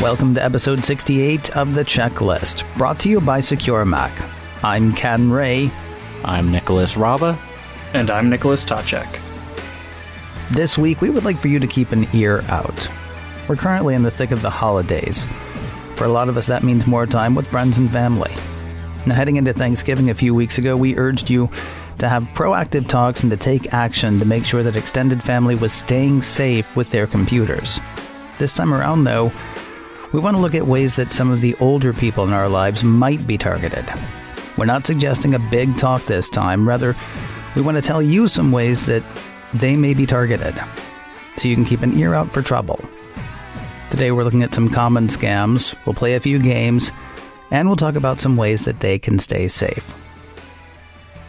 Welcome to episode 68 of The Checklist, brought to you by Secure Mac. I'm Ken Ray. I'm Nicholas Raba. And I'm Nicholas Tacek. This week, we would like for you to keep an ear out. We're currently in the thick of the holidays. For a lot of us, that means more time with friends and family. Now, heading into Thanksgiving a few weeks ago, we urged you to have proactive talks and to take action to make sure that extended family was staying safe with their computers. This time around, though, we want to look at ways that some of the older people in our lives might be targeted. We're not suggesting a big talk this time. Rather, we want to tell you some ways that they may be targeted, so you can keep an ear out for trouble. Today we're looking at some common scams, we'll play a few games, and we'll talk about some ways that they can stay safe.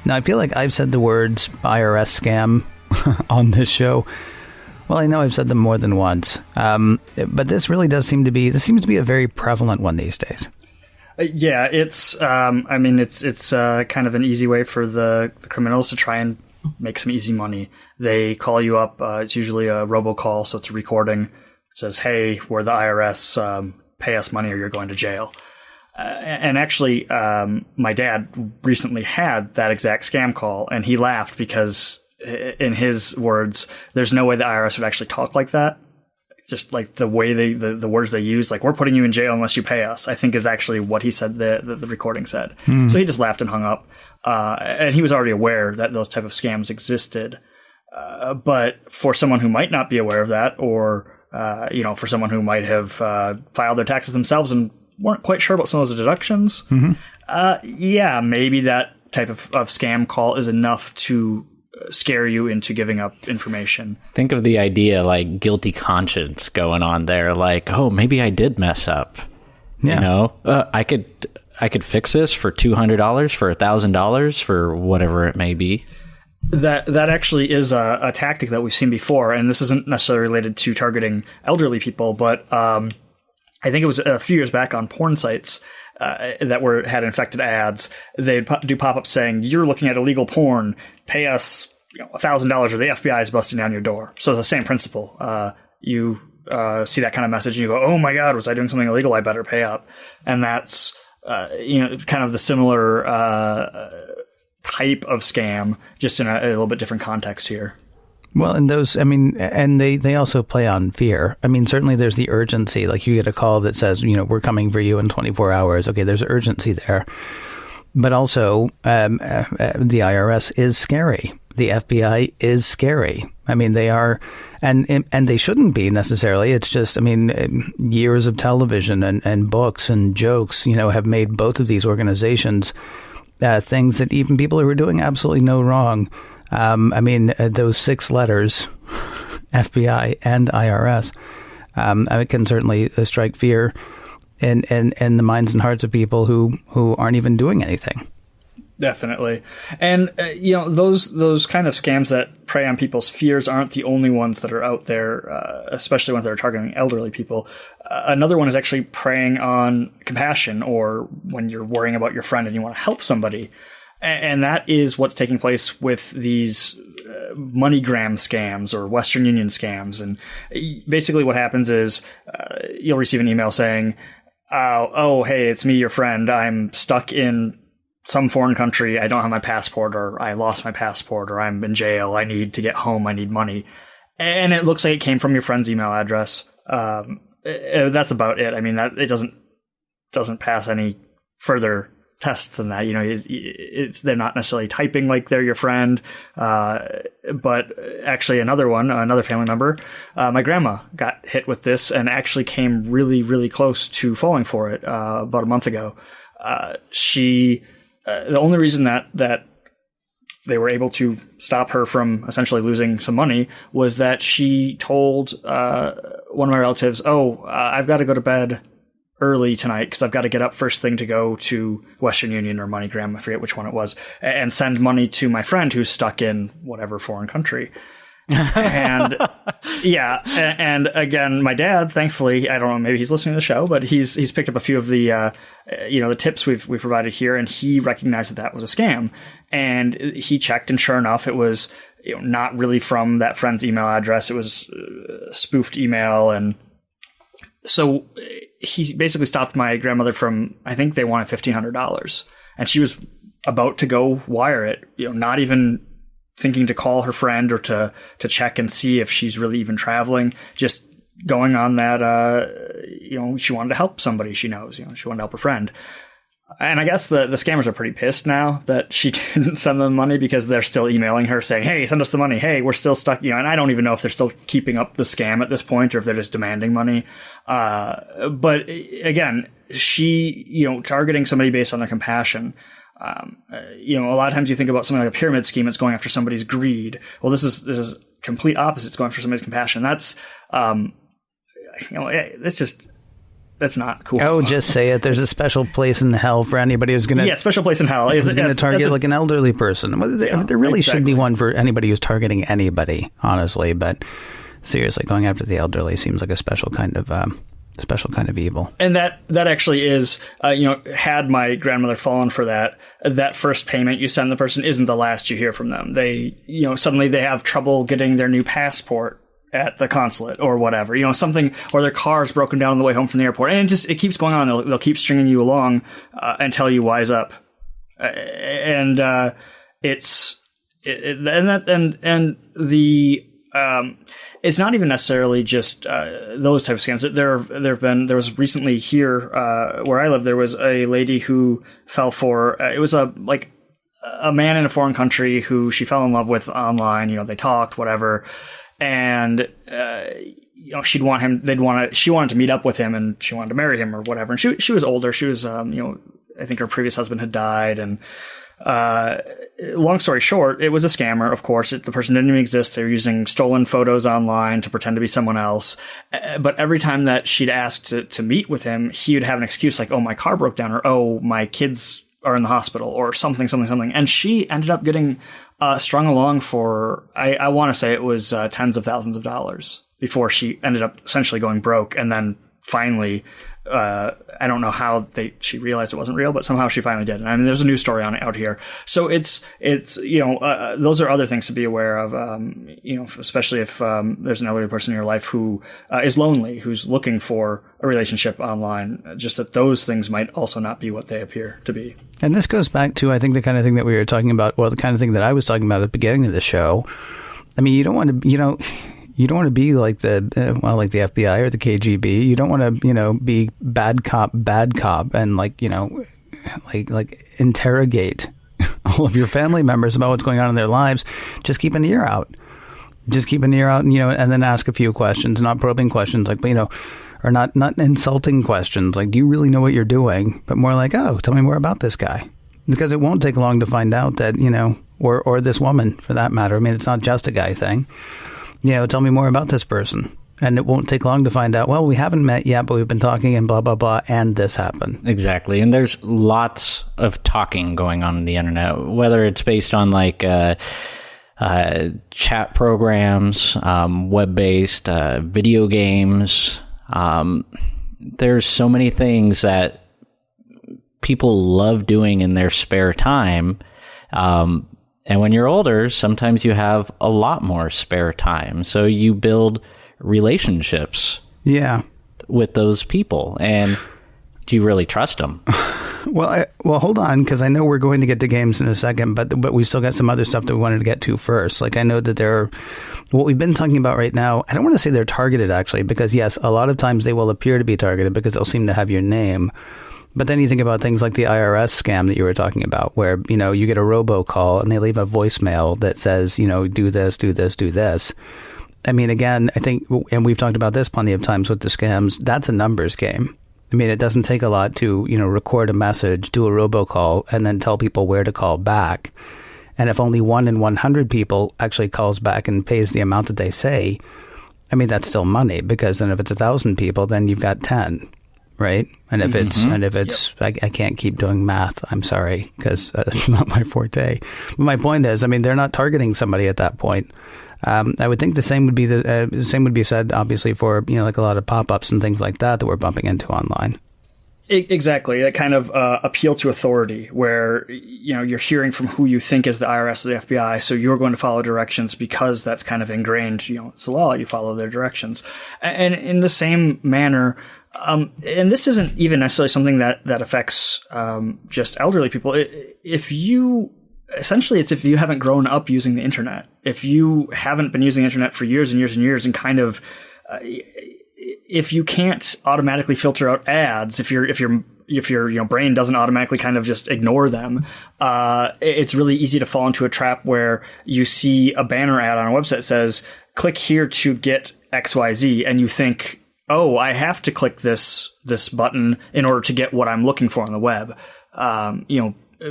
Now, I feel like I've said the words IRS scam on this show. Well, I know I've said them more than once, but this really does seems to be a very prevalent one these days. Yeah, it's kind of an easy way for the criminals to try and make some easy money. They call you up. It's usually a robocall, so it's a recording. It says, "Hey, we're the IRS. Pay us money or you're going to jail." And actually, my dad recently had that exact scam call, and he laughed because, in his words, there's no way the IRS would actually talk like that. Just like the way the words they use, like, "We're putting you in jail unless you pay us," I think is actually what he said, the recording said. So he just laughed and hung up. And he was already aware that those type of scams existed. But for someone who might not be aware of that, or, for someone who might have filed their taxes themselves and weren't quite sure about some of those deductions, maybe that type of scam call is enough to scare you into giving up information. Think of the idea, like, guilty conscience going on there. Like, oh, maybe I did mess up. Yeah. You know, I could fix this for $200, for $1,000, for whatever it may be. That actually is a tactic that we've seen before, and this isn't necessarily related to targeting elderly people, but I think it was a few years back on porn sites that had infected ads. They'd do pop-ups saying, "You're looking at illegal porn. Pay us $1,000 or the FBI is busting down your door." So the same principle. You see that kind of message and you go, "Oh my God, was I doing something illegal? I better pay up." And that's kind of the similar type of scam, just in a little bit different context here. Well, and those, and they also play on fear. Certainly there's the urgency. Like, you get a call that says, "We're coming for you in 24 hours. Okay, there's urgency there. But also, the IRS is scary. The FBI is scary. They are, and they shouldn't be necessarily. It's just, years of television and books and jokes, have made both of these organizations things that even people who are doing absolutely no wrong. Those 6 letters, FBI and IRS, it can certainly strike fear in the minds and hearts of people who aren't even doing anything. Definitely. And, those kind of scams that prey on people's fears aren't the only ones that are out there, especially ones that are targeting elderly people. Another one is actually preying on compassion, or when you're worrying about your friend and you want to help somebody. And that is what's taking place with these MoneyGram scams or Western Union scams. And basically what happens is you'll receive an email saying, "Oh, hey, it's me, your friend. I'm stuck in some foreign country. I don't have my passport, or I lost my passport, or I'm in jail. I need to get home. I need money." And it looks like it came from your friend's email address. That's about it. That it doesn't pass any further tests than that. They're not necessarily typing like they're your friend. But actually another family member, my grandma got hit with this and actually came really, really close to falling for it about a month ago. The only reason that they were able to stop her from essentially losing some money was that she told one of my relatives, "I've got to go to bed early tonight because I've got to get up first thing to go to Western Union or MoneyGram," I forget which one it was, "and send money to my friend who's stuck in whatever foreign country." And and again, my dad, thankfully, I don't know, maybe he's listening to the show, but he's picked up a few of the the tips we've provided here, and he recognized that was a scam, and he checked, and sure enough, it was not really from that friend's email address. It was a spoofed email, and So he basically stopped my grandmother from, I think they wanted $1,500, and she was about to go wire it, not even thinking to call her friend or to check and see if she's really even traveling, just going on that, she wanted to help somebody she knows, she wanted to help her friend. And I guess the scammers are pretty pissed now that she didn't send them money, because they're still emailing her saying, hey, send us the money. Hey, we're still stuck. And I don't even know if they're still keeping up the scam at this point or if they're just demanding money. But again, she, targeting somebody based on their compassion. A lot of times you think about something like a pyramid scheme, it's going after somebody's greed. Well, this is complete opposite. It's going after somebody's compassion. That's, that's not cool. Oh, just say it. There's a special place in hell for anybody who's going to... Yeah, special place in hell. Is going to target like an elderly person. Well, there really should be one for anybody who's targeting anybody, honestly. But seriously, going after the elderly seems like a special kind of evil. And that actually is, had my grandmother fallen for that first payment you send the person isn't the last you hear from them. They, suddenly they have trouble getting their new passport at the consulate or whatever, something, or their car's broken down on the way home from the airport. And it keeps going on. They'll keep stringing you along, until you wise up. It's not even necessarily just, those types of scams. There was recently here, where I live, there was a lady who fell for, it was a man in a foreign country who she fell in love with online, they talked, whatever. And, she wanted to meet up with him, and she wanted to marry him or whatever. And she was older. She was, I think her previous husband had died. And, long story short, it was a scammer. Of course, the person didn't even exist. They were using stolen photos online to pretend to be someone else. But every time that she'd asked to meet with him, he would have an excuse like, oh, my car broke down, or, oh, my kids are in the hospital, or something. And she ended up getting strung along for, I want to say it was tens of thousands of dollars before she ended up essentially going broke. And then finally, I don't know how she realized it wasn't real, but somehow she finally did. And I mean, there's a news story on it out here. So it's those are other things to be aware of, especially if there's an elderly person in your life who is lonely, who's looking for a relationship online, just that those things might also not be what they appear to be. And this goes back to, I think, the kind of thing that we were talking about, the kind of thing that I was talking about at the beginning of the show. I mean, you don't want to, you don't want to be like the FBI or the KGB. You don't want to, be bad cop, and interrogate all of your family members about what's going on in their lives. Just keep an ear out. And then ask a few questions, not probing questions, or not insulting questions. Like, do you really know what you're doing? But more like, oh, tell me more about this guy. Because it won't take long to find out that, or this woman for that matter. I mean, it's not just a guy thing. Tell me more about this person. And it won't take long to find out, well, we haven't met yet, but we've been talking and blah, blah, blah, and this happened. Exactly. And there's lots of talking going on the internet, whether it's based on chat programs, web-based, video games. There's so many things that people love doing in their spare time. And when you're older, sometimes you have a lot more spare time. So you build relationships with those people. And do you really trust them? Well, hold on, because I know we're going to get to games in a second, but we still got some other stuff that we wanted to get to first. I know that what we've been talking about right now, I don't want to say they're targeted, actually, because yes, a lot of times they will appear to be targeted because they'll seem to have your name. But then you think about things like the IRS scam that you were talking about, where, you get a robocall and they leave a voicemail that says, do this, do this, do this. I mean, again, I think, and we've talked about this plenty of times with the scams, that's a numbers game. I mean, it doesn't take a lot to, record a message, do a robocall, and then tell people where to call back. And if only 1 in 100 people actually calls back and pays the amount that they say, I mean, that's still money, because then if it's 1,000 people, then you've got 10. Right. And if it's, I can't keep doing math. I'm sorry, because it's not my forte. But my point is, I mean, they're not targeting somebody at that point. I would think the same would be said, obviously, for, like a lot of pop-ups and things like that we're bumping into online. Exactly. That kind of appeal to authority where, you're hearing from who you think is the IRS or the FBI. So you're going to follow directions because that's kind of ingrained, it's the law. You follow their directions. And in the same manner, and this isn't even necessarily something that affects just elderly people. If you haven't grown up using the internet, if you haven't been using the internet for years and years and years, and kind of if you can't automatically filter out ads, if your brain doesn't automatically kind of just ignore them, it's really easy to fall into a trap where you see a banner ad on a website that says, click here to get XYZ, and you think, oh, I have to click this button in order to get what I'm looking for on the web.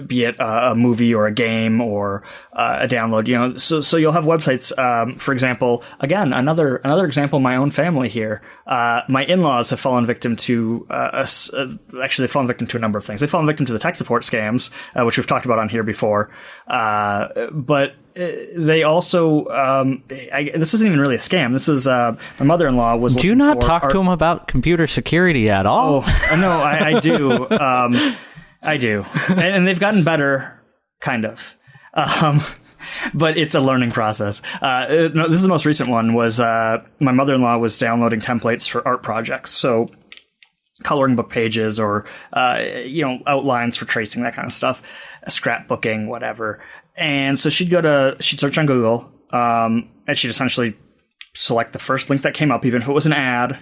Be it a movie or a game or a download, so you'll have websites. For example, again, another example, my own family here, my in-laws have fallen victim to, they've fallen victim to a number of things. They've fallen victim to the tech support scams, which we've talked about on here before. But they also, this isn't even really a scam. This was, my mother-in-law was. Do you not talk to them about computer security at all? Oh, no, I do. I do. And they've gotten better, kind of. But it's a learning process. No, this is the most recent one, was my mother-in-law was downloading templates for art projects. So coloring book pages or, outlines for tracing, that kind of stuff, scrapbooking, whatever. And so she'd search on Google, and she'd essentially select the first link that came up, even if it was an ad.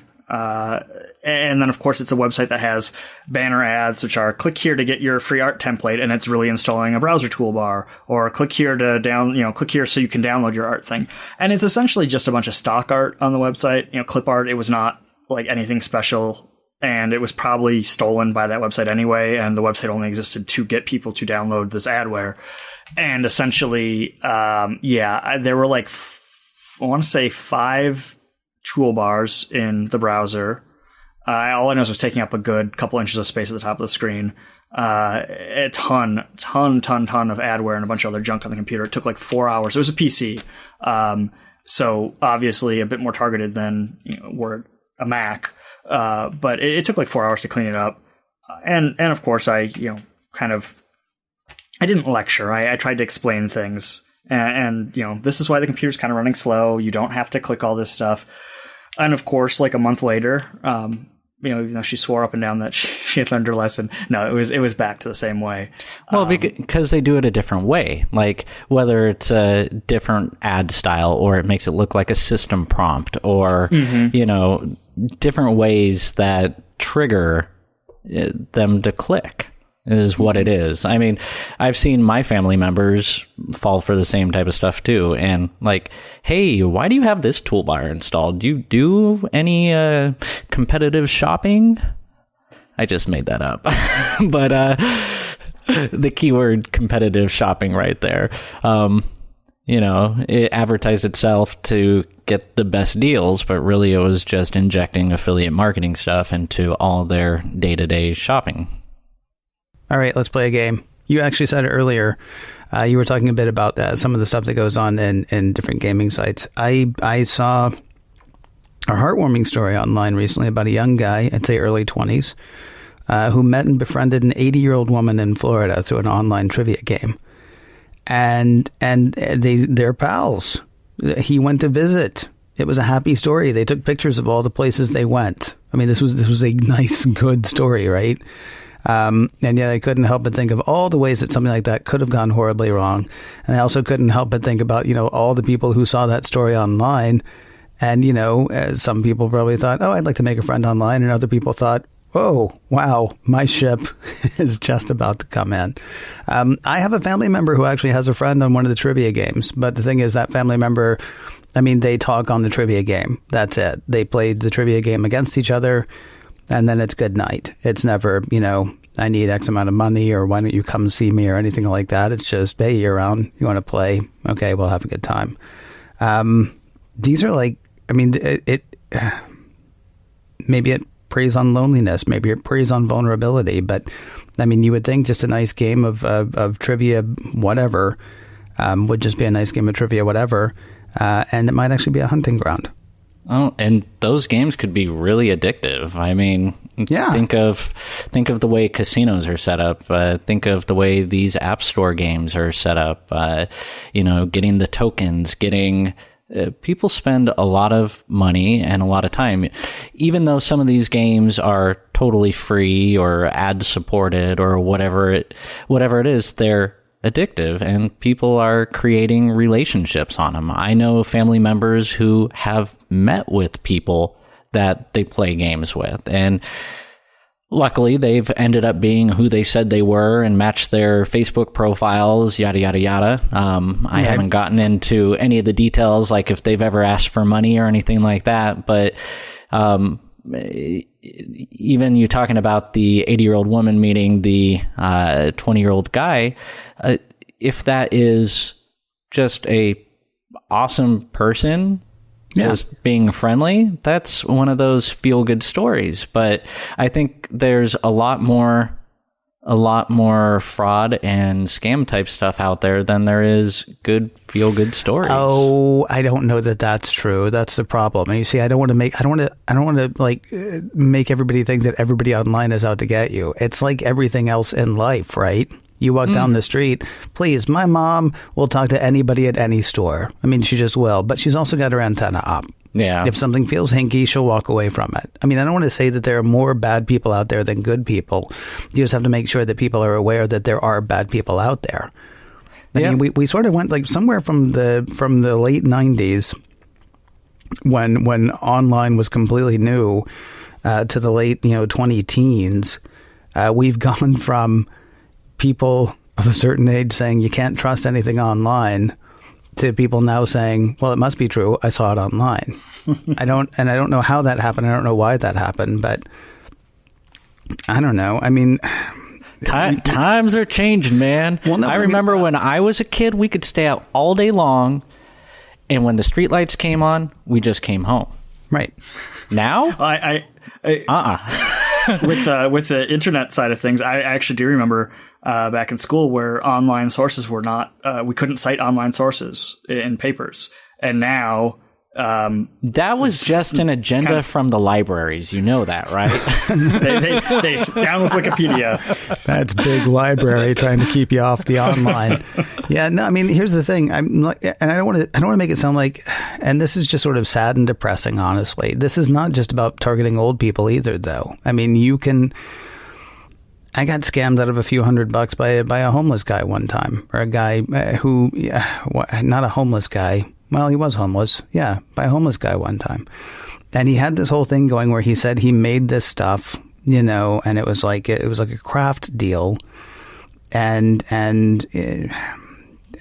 And then, of course, it's a website that has banner ads, which are click here to get your free art template, and it's really installing a browser toolbar, or click here to click here so you can download your art thing. And it's essentially just a bunch of stock art on the website, clip art. It was not like anything special, and it was probably stolen by that website anyway. And the website only existed to get people to download this adware. And essentially, there were like, I want to say 5 toolbars in the browser. All I know is it was taking up a good couple inches of space at the top of the screen. A ton of adware and a bunch of other junk on the computer. It took like 4 hours. It was a PC. So obviously a bit more targeted than Word, a Mac. But it took like 4 hours to clean it up. And of course I didn't lecture. I tried to explain things. And this is why the computer's kind of running slow. You don't have to click all this stuff. And of course, like a month later, even though she swore up and down that she had learned her lesson, no, it was back to the same way. Well, because they do it a different way, like whether it's a different ad style or it makes it look like a system prompt, or different ways that trigger them to click. Is what it is. I mean, I've seen my family members fall for the same type of stuff too. And like, hey, why do you have this toolbar installed? Do you do any competitive shopping? I just made that up. But the keyword competitive shopping right there. It advertised itself to get the best deals, but really it was just injecting affiliate marketing stuff into all their day-to-day shopping. All right, let's play a game. You actually said it earlier. You were talking a bit about some of the stuff that goes on in different gaming sites. I saw a heartwarming story online recently about a young guy, I'd say early 20s, who met and befriended an 80-year-old woman in Florida through an online trivia game. And they're pals. He went to visit. It was a happy story. They took pictures of all the places they went. I mean, this was a nice, good story, right? And yet I couldn't help but think of all the ways that something like that could have gone horribly wrong. And I also couldn't help but think about, all the people who saw that story online. And, some people probably thought, oh, I'd like to make a friend online. And other people thought, oh, wow, my ship is just about to come in. I have a family member who actually has a friend on one of the trivia games. But the thing is, that family member, they talk on the trivia game. That's it. They played the trivia game against each other. And then it's good night. It's never, I need X amount of money, or why don't you come see me, or anything like that. It's just, hey, you're around. You want to play? Okay, we'll have a good time. These are like, it maybe it preys on loneliness. Maybe it preys on vulnerability. But, you would think just a nice game of trivia, whatever, would just be a nice game of trivia, whatever. And it might actually be a hunting ground. Oh, and those games could be really addictive. Yeah. Think of the way casinos are set up. Think of the way these App Store games are set up. Getting the tokens, people spend a lot of money and a lot of time. Even though some of these games are totally free or ad supported or whatever it is, they're addictive and people are creating relationships on them. I know family members who have met with people that they play games with, and luckily they've ended up being who they said they were and matched their Facebook profiles, yada, yada, yada. I haven't gotten into any of the details, like if they've ever asked for money or anything like that. But even you talking about the 80-year-old woman meeting the 20-year-old guy, if that is just a awesome person, just being friendly, that's one of those feel-good stories. But I think there's a lot more fraud and scam type stuff out there than there is good feel-good stories. Oh, I don't know that that's true. That's the problem. And you see, I don't want to make everybody think that everybody online is out to get you. It's like everything else in life, right? You walk down the street, please, my mom will talk to anybody at any store. I mean, she just will, but she's also got her antenna up. Yeah. If something feels hinky, she'll walk away from it. I mean, I don't want to say that there are more bad people out there than good people. You just have to make sure that people are aware that there are bad people out there. I mean, we sort of went like somewhere from the late 90s when online was completely new to the late 20-teens. We've gone from people of a certain age saying you can't trust anything online to people now saying, well, it must be true. I saw it online. I don't know how that happened. I don't know why that happened, but I don't know. I mean, times are changing, man. Well, no, I remember when I was a kid, we could stay out all day long, and when the streetlights came on, we just came home. Right. Now? With the internet side of things, I actually do remember back in school where online sources were not, we couldn't cite online sources in papers. And now, that was just an agenda from the libraries. You know that, right? they down with Wikipedia. That's big library trying to keep you off the online. Yeah, no, I mean, here's the thing. I'm like, and I don't want to make it sound like, and this is just sort of sad and depressing, honestly. This is not just about targeting old people either, though. I mean, I got scammed out of a few $100 by a homeless guy one time, or a guy who, not a homeless guy. Well, he was homeless. Yeah, by a homeless guy one time. And he had this whole thing going where he said he made this stuff, and it was like a craft deal. And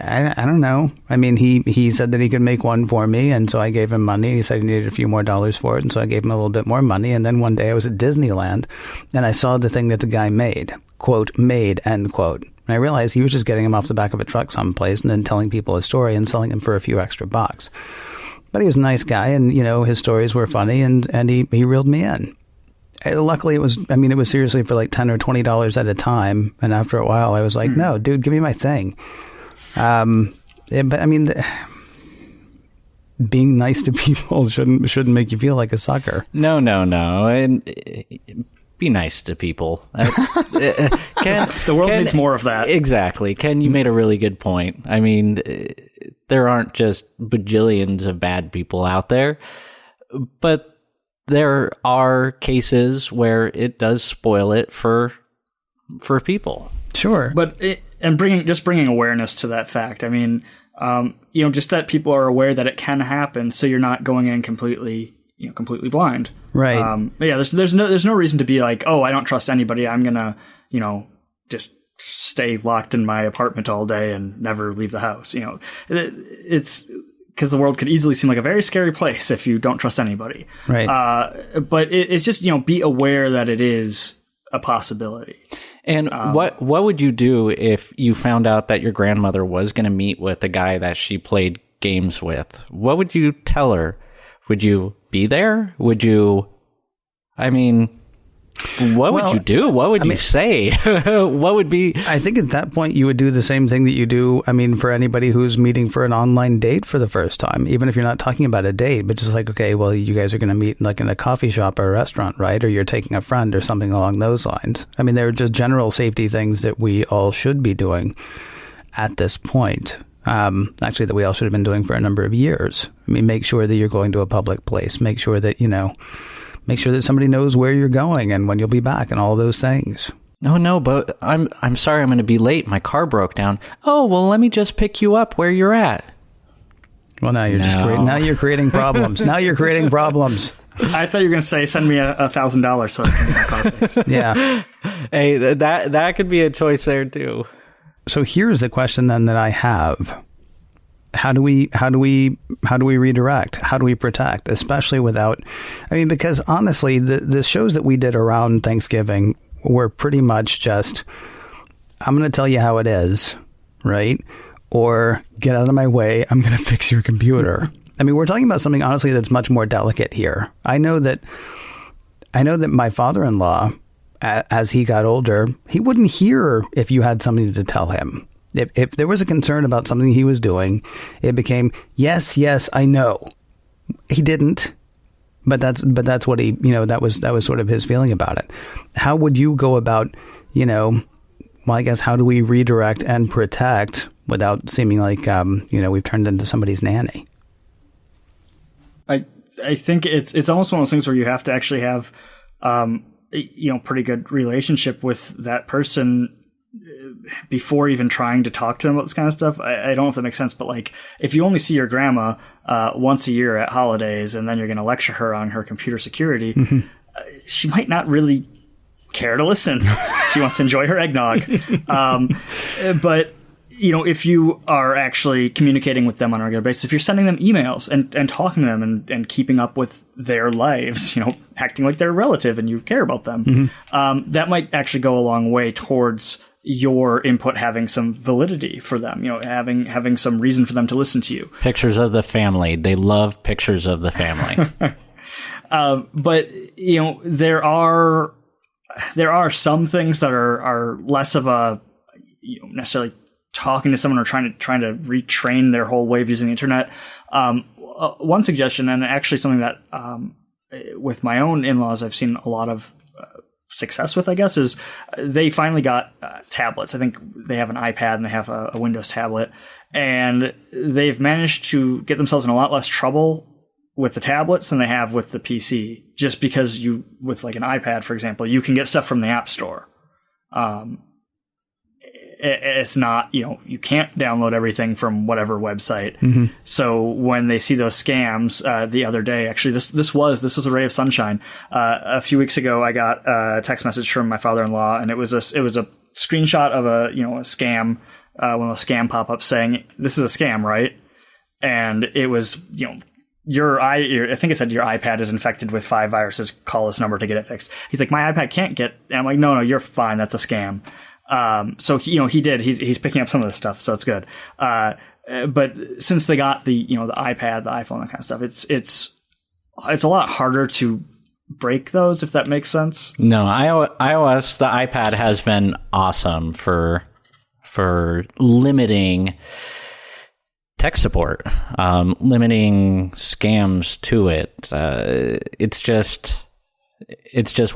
I don't know. I mean, he said that he could make one for me, and so I gave him money. He said he needed a few more dollars for it, and so I gave him a little bit more money. And then one day I was at Disneyland, and I saw the thing that the guy made, quote, made, end quote. And I realized he was just getting him off the back of a truck someplace and then telling people his story and selling him for a few extra bucks. But he was a nice guy, and, his stories were funny, and he reeled me in. Luckily, it was seriously for like $10 or $20 at a time. And after a while, I was like, no, dude, give me my thing. But I mean, being nice to people shouldn't make you feel like a sucker. No. And be nice to people. The world needs more of that. Exactly. Ken, you made a really good point. I mean, there aren't just bajillions of bad people out there, but there are cases where it does spoil it for people. Sure. But bringing awareness to that fact. I mean, just that people are aware that it can happen, so you're not going in completely blind. Right. There's no reason to be like, oh, I don't trust anybody. I'm gonna, just stay locked in my apartment all day and never leave the house. It's because the world could easily seem like a very scary place if you don't trust anybody. Right. But it's just, be aware that it is a possibility. And what would you do if you found out that your grandmother was going to meet with a guy that she played games with? What would you tell her? Would you be there? Would you? I mean, What would you do? What would you say? What would be... I think at that point you would do the same thing that you do, for anybody who's meeting for an online date for the first time, even if you're not talking about a date, but just like, okay, well, you guys are going to meet like in a coffee shop or a restaurant, right? Or you're taking a friend or something along those lines. They're just general safety things that we all should be doing at this point. Actually, that we all should have been doing for a number of years. Make sure that you're going to a public place. Make sure that, make sure that somebody knows where you're going and when you'll be back and all those things. No, but I'm sorry I'm going to be late. My car broke down. Oh, well, let me just pick you up where you're at. Well, now you're creating problems. Now you're creating problems. I thought you were going to say, send me $1,000 so I can get my car fixed. Yeah. Hey, that could be a choice there too. So here's the question then that I have. How do we redirect? How do we protect? Especially without, because honestly, the shows that we did around Thanksgiving were pretty much just, I'm going to tell you how it is, right? Or get out of my way, I'm going to fix your computer. We're talking about something honestly that's much more delicate here. I know that my father-in-law, as he got older, he wouldn't hear if you had something to tell him. If there was a concern about something he was doing, it became, yes, I know. He didn't, but that's what he, that was sort of his feeling about it. How would you go about, I guess, how do we redirect and protect without seeming like, we've turned into somebody's nanny? I think it's almost one of those things where you have to actually have, pretty good relationship with that person before even trying to talk to them about this kind of stuff. I don't know if that makes sense, but like if you only see your grandma once a year at holidays and then you're going to lecture her on her computer security, she might not really care to listen. She wants to enjoy her eggnog. But if you are actually communicating with them on a regular basis, if you're sending them emails and talking to them and keeping up with their lives, acting like they're a relative and you care about them, that might actually go a long way towards your input having some validity for them, having some reason for them to listen to you. Pictures of the family. They love pictures of the family. But, there are some things that are less of a, necessarily talking to someone or trying to retrain their whole way of using the internet. One suggestion, and actually something that with my own in-laws I've seen a lot of success with, I guess, is they finally got tablets. I think they have an iPad and they have a Windows tablet, and they've managed to get themselves in a lot less trouble with the tablets than they have with the PC, just because with like an iPad, for example, you can get stuff from the App Store. It's not, you can't download everything from whatever website. So when they see those scams, the other day, actually, this was a ray of sunshine. A few weeks ago, I got a text message from my father-in-law, and it was a screenshot of a scam, one of those scam pop-ups saying, "This is a scam, right?" And it was, I think it said your iPad is infected with 5 viruses. Call this number to get it fixed. He's like, "My iPad can't get," and I'm like, no, you're fine. That's a scam. So he did. He's picking up some of this stuff, so it's good. But since they got the iPad, the iPhone, that kind of stuff, it's a lot harder to break those, if that makes sense. No, iOS, the iPad has been awesome for limiting tech support, limiting scams to it. It's just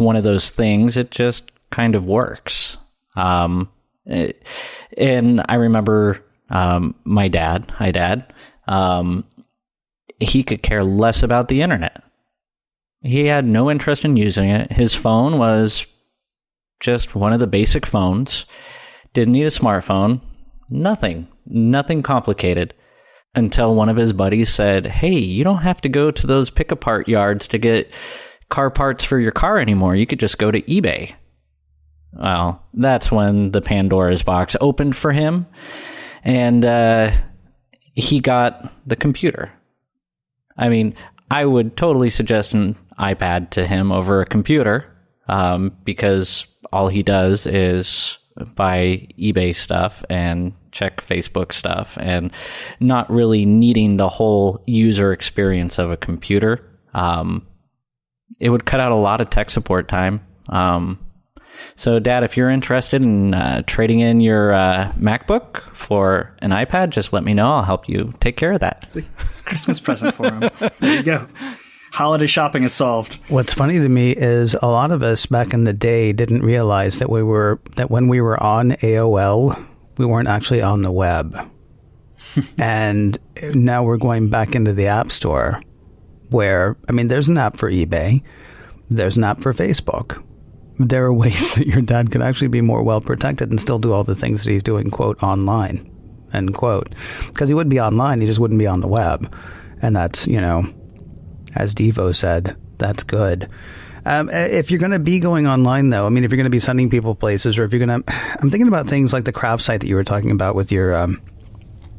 one of those things. It just kind of works. And I remember my dad, he could care less about the internet. He had no interest in using it. His phone was just one of the basic phones. Didn't need a smartphone. Nothing complicated. Until one of his buddies said, "Hey, you don't have to go to those pick-apart yards to get car parts for your car anymore. You could just go to eBay." Well, that's when the Pandora's box opened for him, and he got the computer. I mean, I would totally suggest an iPad to him over a computer, because all he does is buy eBay stuff and check Facebook stuff, and not really needing the whole user experience of a computer. It would cut out a lot of tech support time. So, Dad, if you're interested in trading in your MacBook for an iPad, just let me know. I'll help you take care of that. It's a Christmas present for him. There you go. Holiday shopping is solved. What's funny to me is a lot of us back in the day didn't realize that when we were on AOL, we weren't actually on the web. And now we're going back into the App Store where, I mean, there's an app for eBay. There's an app for Facebook. There are ways that your dad could actually be more well protected and still do all the things that he's doing, quote, online, end quote. Because he would be online, he just wouldn't be on the web. And that's, you know, as Devo said, that's good. If you're going to be going online, though, I mean, if you're going to be sending people places, or if you're going to, I'm thinking about things like the craft site that you were talking about with your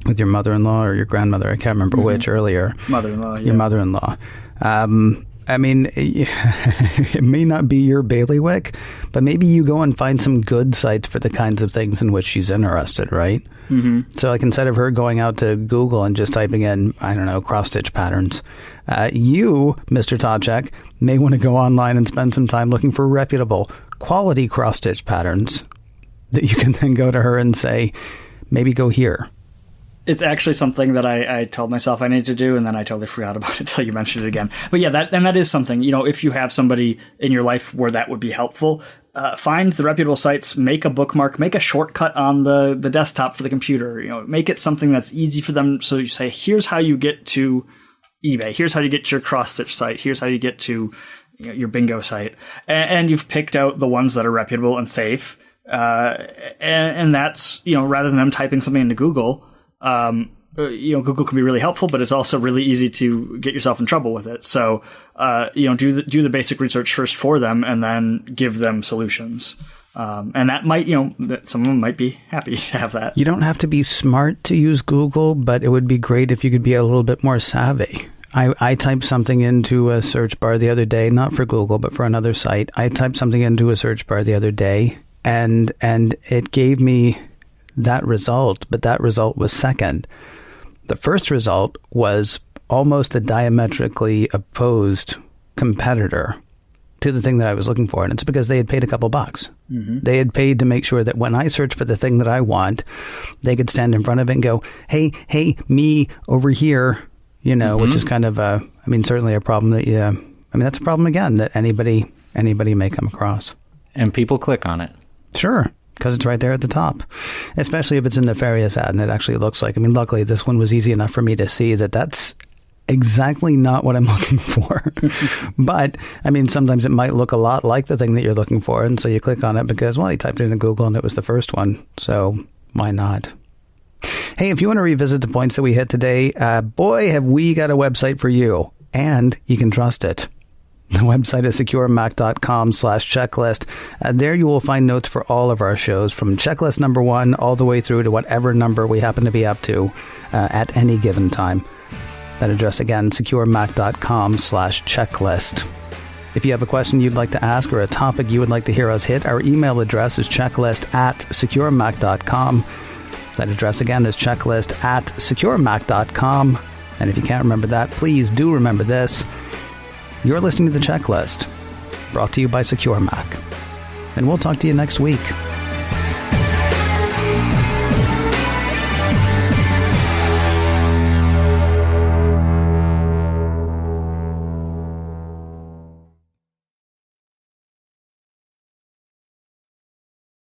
mother-in-law or your grandmother. I can't remember which earlier. Mother-in-law, yeah. Your mother-in-law. I mean, it may not be your bailiwick, but maybe you go and find some good sites for the kinds of things in which she's interested, right? Mm-hmm. So like instead of her going out to Google and just typing in, I don't know, cross-stitch patterns, you, Mr. Topcheck, may want to go online and spend some time looking for reputable, quality cross-stitch patterns that you can then go to her and say, maybe go here. It's actually something that I told myself I needed to do, and then I totally forgot about it until you mentioned it again. But yeah, that is something, you know, if you have somebody in your life where that would be helpful, find the reputable sites, make a bookmark, make a shortcut on the desktop for the computer, you know, make it something that's easy for them. So you say, here's how you get to eBay. Here's how you get to your cross-stitch site. Here's how you get to, you know, your bingo site. And you've picked out the ones that are reputable and safe. And that's, you know, rather than them typing something into Google, you know, Google can be really helpful, but it's also really easy to get yourself in trouble with it. So, you know, do the basic research first for them and then give them solutions. And that might, you know, some of them might be happy to have that. You don't have to be smart to use Google, but it would be great if you could be a little bit more savvy. I typed something into a search bar the other day, not for Google, but for another site. I typed something into a search bar the other day, and it gave me that result, but that result was second. The first result was almost a diametrically opposed competitor to the thing that I was looking for. And it's because they had paid a couple bucks. Mm-hmm. They had paid to make sure that when I search for the thing that I want, they could stand in front of it and go, hey, me over here, you know, which is kind of certainly a problem that, that's a problem again that anybody may come across. And people click on it. Sure. Because it's right there at the top, especially if it's in the nefarious ad and it actually looks like, luckily this one was easy enough for me to see that that's exactly not what I'm looking for. But, sometimes it might look a lot like the thing that you're looking for. And so you click on it because, well, you typed it into Google and it was the first one. So why not? Hey, if you want to revisit the points that we hit today, boy, have we got a website for you. And you can trust it. The website is securemac.com/checklist. There you will find notes for all of our shows from checklist number 1 all the way through to whatever number we happen to be up to at any given time. That address again, securemac.com/checklist. If you have a question you'd like to ask or a topic you would like to hear us hit, our email address is checklist@securemac.com. That address again is checklist@securemac.com. And if you can't remember that, please do remember this. You're listening to The Checklist, brought to you by Secure Mac. And we'll talk to you next week.